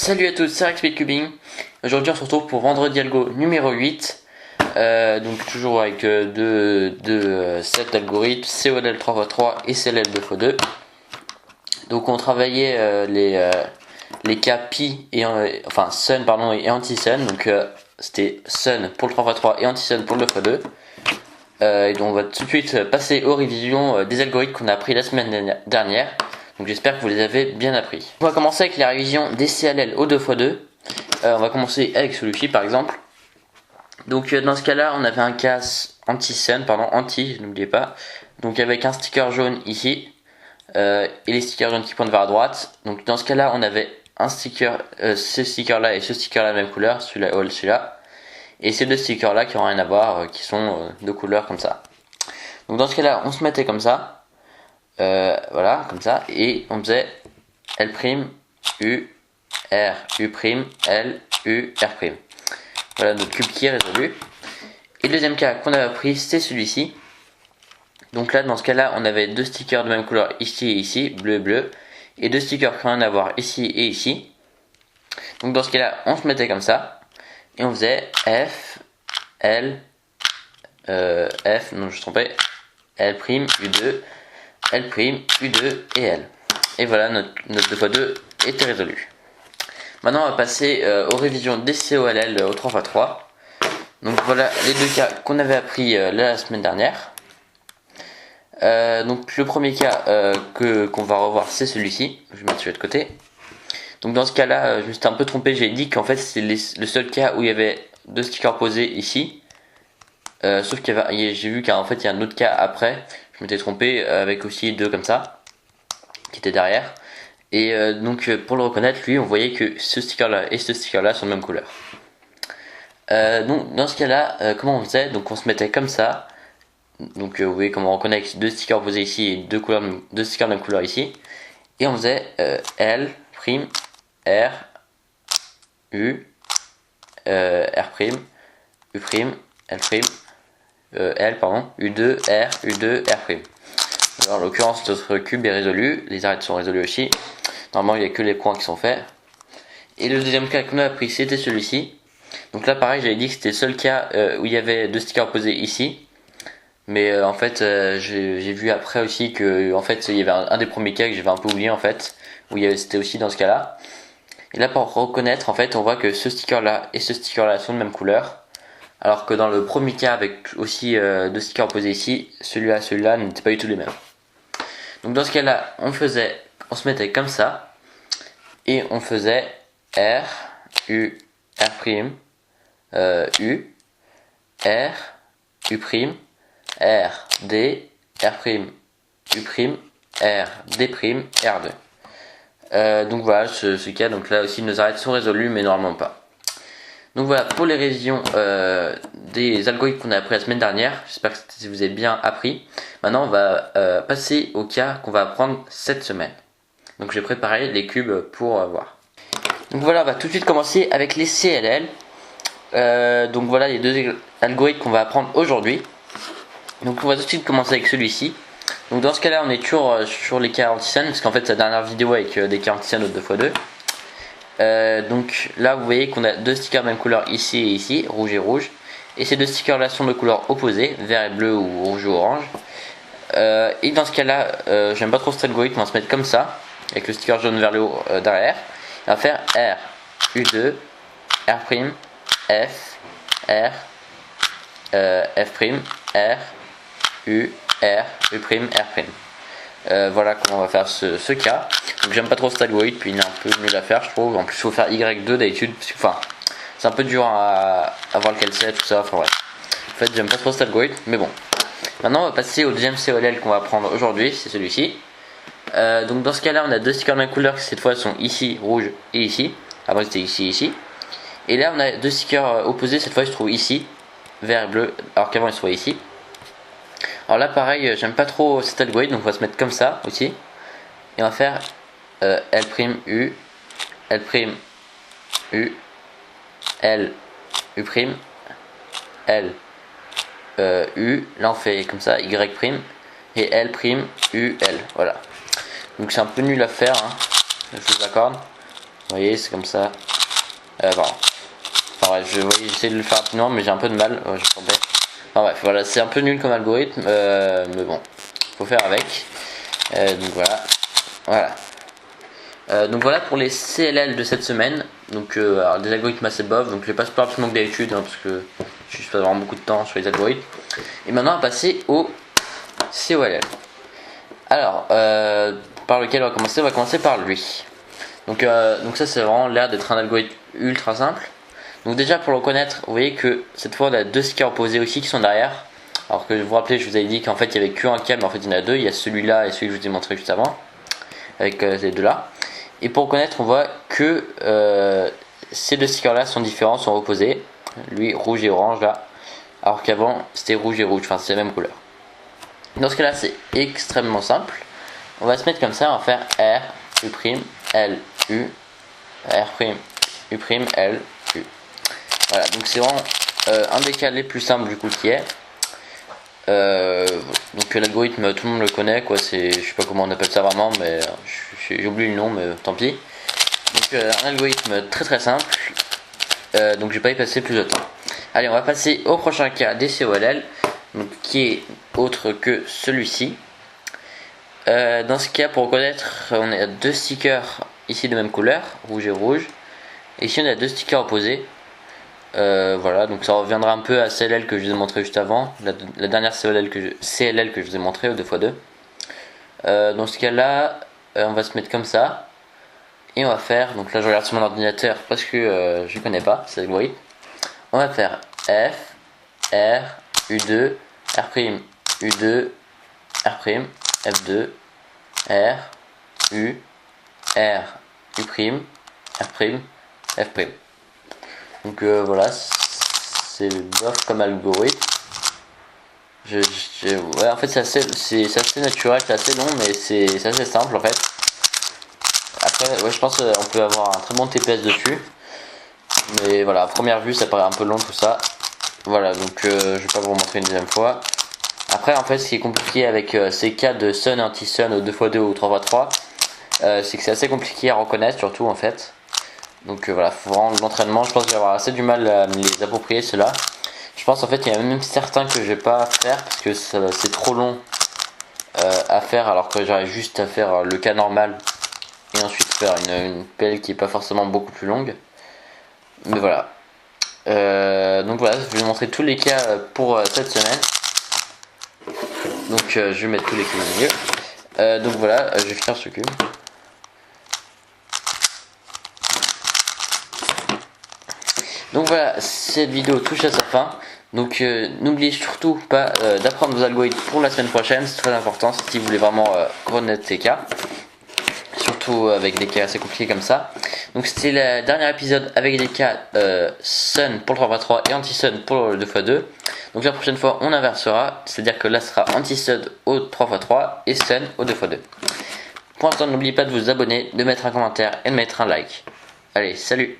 Salut à tous, c'est RxPCubing. Aujourd'hui on se retrouve pour vendredi algo numéro 8. Donc toujours avec deux sets d'algorithmes, COLL 3x3 et CLL 2x2. Donc on travaillait les cas pi et sun et anti-sun. Donc c'était sun pour le 3x3 et anti-sun pour le 2x2. Et donc on va tout de suite passer aux révisions des algorithmes qu'on a appris la semaine dernière. Donc j'espère que vous les avez bien appris. On va commencer avec la révision des CLL au 2x2. On va commencer avec celui-ci par exemple. Donc dans ce cas-là, on avait un cas anti-sun, n'oubliez pas. Donc avec un sticker jaune ici. Et les stickers jaunes qui pointent vers la droite. Donc dans ce cas-là, on avait un sticker, ce sticker-là et ce sticker-là de la même couleur, celui-là et celui-là. Et ces deux stickers-là qui n'ont rien à voir, qui sont de couleur comme ça. Donc dans ce cas-là, on se mettait comme ça. Voilà, comme ça, et on faisait L', U, R, U', L, U, R'. Voilà notre cube qui est résolu. Et le deuxième cas qu'on avait appris, c'est celui-ci. Donc là, dans ce cas-là, on avait deux stickers de même couleur ici et ici, bleu et bleu, et deux stickers qui n'ont rien à voir ici et ici. Donc dans ce cas-là, on se mettait comme ça, et on faisait F, L, F, non je me suis trompé, L', U2, L', U2 et L. Et voilà, notre 2x2 était résolu. Maintenant, on va passer aux révisions des COLL au 3x3. Donc voilà les deux cas qu'on avait appris la semaine dernière. Donc le premier cas qu'on va revoir, c'est celui-ci. Je vais mettre celui de côté. Donc dans ce cas-là, je me suis un peu trompé. J'ai dit qu'en fait, c'est le seul cas où il y avait deux stickers posés ici. Sauf qu'il y avait, j'ai vu qu'en fait, il y a un autre cas après. Je m'étais trompé avec aussi deux comme ça qui étaient derrière. Et donc pour le reconnaître, lui, on voyait que ce sticker là et ce sticker là sont de même couleur. Donc dans ce cas là, comment on faisait? Donc on se mettait comme ça. Donc vous voyez comment on reconnaît avec deux stickers posés ici et deux stickers de même couleur ici. Et on faisait L', R, U, R', U', L', U2, R, U2, R'. Alors, en l'occurrence, notre cube est résolu, les arêtes sont résolues aussi. Normalement, il n'y a que les coins qui sont faits. Et le deuxième cas qu'on a appris, c'était celui-ci. Donc là, pareil, j'avais dit que c'était le seul cas où il y avait deux stickers posés ici. Mais en fait, j'ai vu après aussi que en fait, il y avait un des premiers cas que j'avais un peu oublié en fait, où c'était aussi dans ce cas-là. Et là, pour reconnaître, en fait, on voit que ce sticker-là et ce sticker-là sont de même couleur. Alors que dans le premier cas avec aussi deux stickers posés ici, celui-là n'étaient pas du tout les mêmes. Donc dans ce cas-là, on se mettait comme ça et on faisait R, U, R', U, R, U', R, D, R', U', R, D', R'. Donc voilà ce cas, donc là aussi nos arêtes sont résolues mais normalement pas. Donc voilà pour les révisions des algorithmes qu'on a appris la semaine dernière. J'espère que vous avez bien appris. Maintenant on va passer au cas qu'on va apprendre cette semaine. Donc j'ai préparé les cubes pour voir. Donc voilà, on va tout de suite commencer avec les CLL. Donc voilà les deux algorithmes qu'on va apprendre aujourd'hui. Donc on va tout de suite commencer avec celui-ci. Donc dans ce cas là on est toujours sur les cas anti-sun, parce qu'en fait c'est la dernière vidéo avec des cas anti-sun au 2x2. Donc là vous voyez qu'on a deux stickers de même couleur ici et ici, rouge et rouge, et ces deux stickers là sont de couleur opposée, vert et bleu ou rouge ou orange. Et dans ce cas là, j'aime pas trop cet algorithme, on va se mettre comme ça, avec le sticker jaune vers le haut derrière. On va faire R, U2, R', F, R, F', R, U, R, U', R'. Voilà comment on va faire ce cas. Donc j'aime pas trop cet algorithme, puis il est un peu nul à faire je trouve. En plus il faut faire Y2 d'habitude, c'est un peu dur à voir lequel c'est, tout ça, enfin bref. En fait j'aime pas trop cet algorithme, mais bon. Maintenant on va passer au deuxième COLL qu'on va prendre aujourd'hui, c'est celui-ci. Donc dans ce cas là on a deux stickers de même couleur qui cette fois sont ici, rouge et ici. Après c'était ici et ici. Et là on a deux stickers opposés, cette fois ils se trouvent ici, vert et bleu, alors qu'avant ils se trouvaient ici. Alors là pareil, j'aime pas trop cet algorithme, donc on va se mettre comme ça aussi. Et on va faire L', U, L', U, L, U', L, U, là on fait comme ça, Y', et L', U, L, voilà. Donc c'est un peu nul à faire, hein, je vous accorde. voyez, c'est comme ça. Pardon. Enfin bref, j'essaie de le faire rapidement, mais j'ai un peu de mal. Je tombais. Enfin bref, voilà, c'est un peu nul comme algorithme, mais bon, faut faire avec. Donc voilà. Donc voilà pour les CLL de cette semaine. Donc alors, des algorithmes assez bof, donc je vais pas se plaindre plus long que d'habitude, parce que je passe vraiment beaucoup de temps sur les algorithmes. Et maintenant on va passer au COLL. Alors, par lequel on va commencer? On va commencer par lui. Donc ça c'est vraiment l'air d'être un algorithme ultra simple. Donc déjà pour le reconnaître, vous voyez que cette fois on a deux stickers opposés aussi qui sont derrière. Alors que vous vous rappelez, je vous avais dit qu'en fait il y avait qu'un câble, mais en fait il y en a deux. Il y a celui-là et celui que je vous ai montré juste avant, avec ces deux là. Et pour reconnaître, on voit que ces deux stickers là sont différents, sont opposés. Lui rouge et orange là, alors qu'avant c'était rouge et rouge, enfin c'est la même couleur. Dans ce cas là c'est extrêmement simple. On va se mettre comme ça, on va faire R, U', L, U, R', U', L, U. Voilà, donc c'est vraiment un des cas les plus simples du coup qui est. Donc l'algorithme tout le monde le connaît quoi, je sais pas comment on appelle ça vraiment, mais j'ai oublié le nom, mais tant pis. Donc un algorithme très très simple, donc je vais pas y passer plus de temps. Allez, on va passer au prochain cas des COLL, donc qui est autre que celui-ci. Dans ce cas, pour reconnaître, on a deux stickers ici de même couleur, rouge et rouge, et ici on a deux stickers opposés. Voilà, donc ça reviendra un peu à CLL que je vous ai montré juste avant, la dernière CLL que je vous ai montré au 2x2. Dans ce cas là, on va se mettre comme ça, et on va faire, donc là je regarde sur mon ordinateur parce que je connais pas, c'est algorithme. On va faire F, R, U2, R', U2, R', F2, R, U, R, U', R', F'. Donc voilà, c'est bof comme algorithme. Ouais, en fait c'est assez naturel, c'est assez long, mais c'est assez simple en fait. Après, ouais, je pense qu'on peut avoir un très bon TPS dessus. Mais voilà, à première vue ça paraît un peu long tout ça. Voilà, donc je vais pas vous montrer une deuxième fois. Après, en fait, ce qui est compliqué avec ces cas de sun et anti-sun au 2x2 ou 3x3, c'est que c'est assez compliqué à reconnaître, surtout en fait. Donc voilà, faut vraiment de l'entraînement. Je pense que je vais avoir assez du mal à me les approprier ceux-là. Je pense en fait qu'il y a même certains que je vais pas faire parce que c'est trop long à faire, alors que j'arrive juste à faire le cas normal et ensuite faire une pelle qui est pas forcément beaucoup plus longue. Mais voilà. Donc voilà, je vais vous montrer tous les cas pour cette semaine. Donc je vais mettre tous les cubes au milieu. Donc voilà, je vais finir ce cube. Donc voilà, cette vidéo touche à sa fin. Donc n'oubliez surtout pas d'apprendre vos algorithmes pour la semaine prochaine, c'est très important si vous voulez vraiment connaître ces cas. Surtout avec des cas assez compliqués comme ça. Donc c'était le dernier épisode avec des cas Sun pour le 3x3 et Anti-Sun pour le 2x2. Donc la prochaine fois on inversera, c'est-à-dire que là ce sera Anti-Sun au 3x3 et Sun au 2x2. Pour l'instant n'oubliez pas de vous abonner, de mettre un commentaire et de mettre un like. Allez, salut!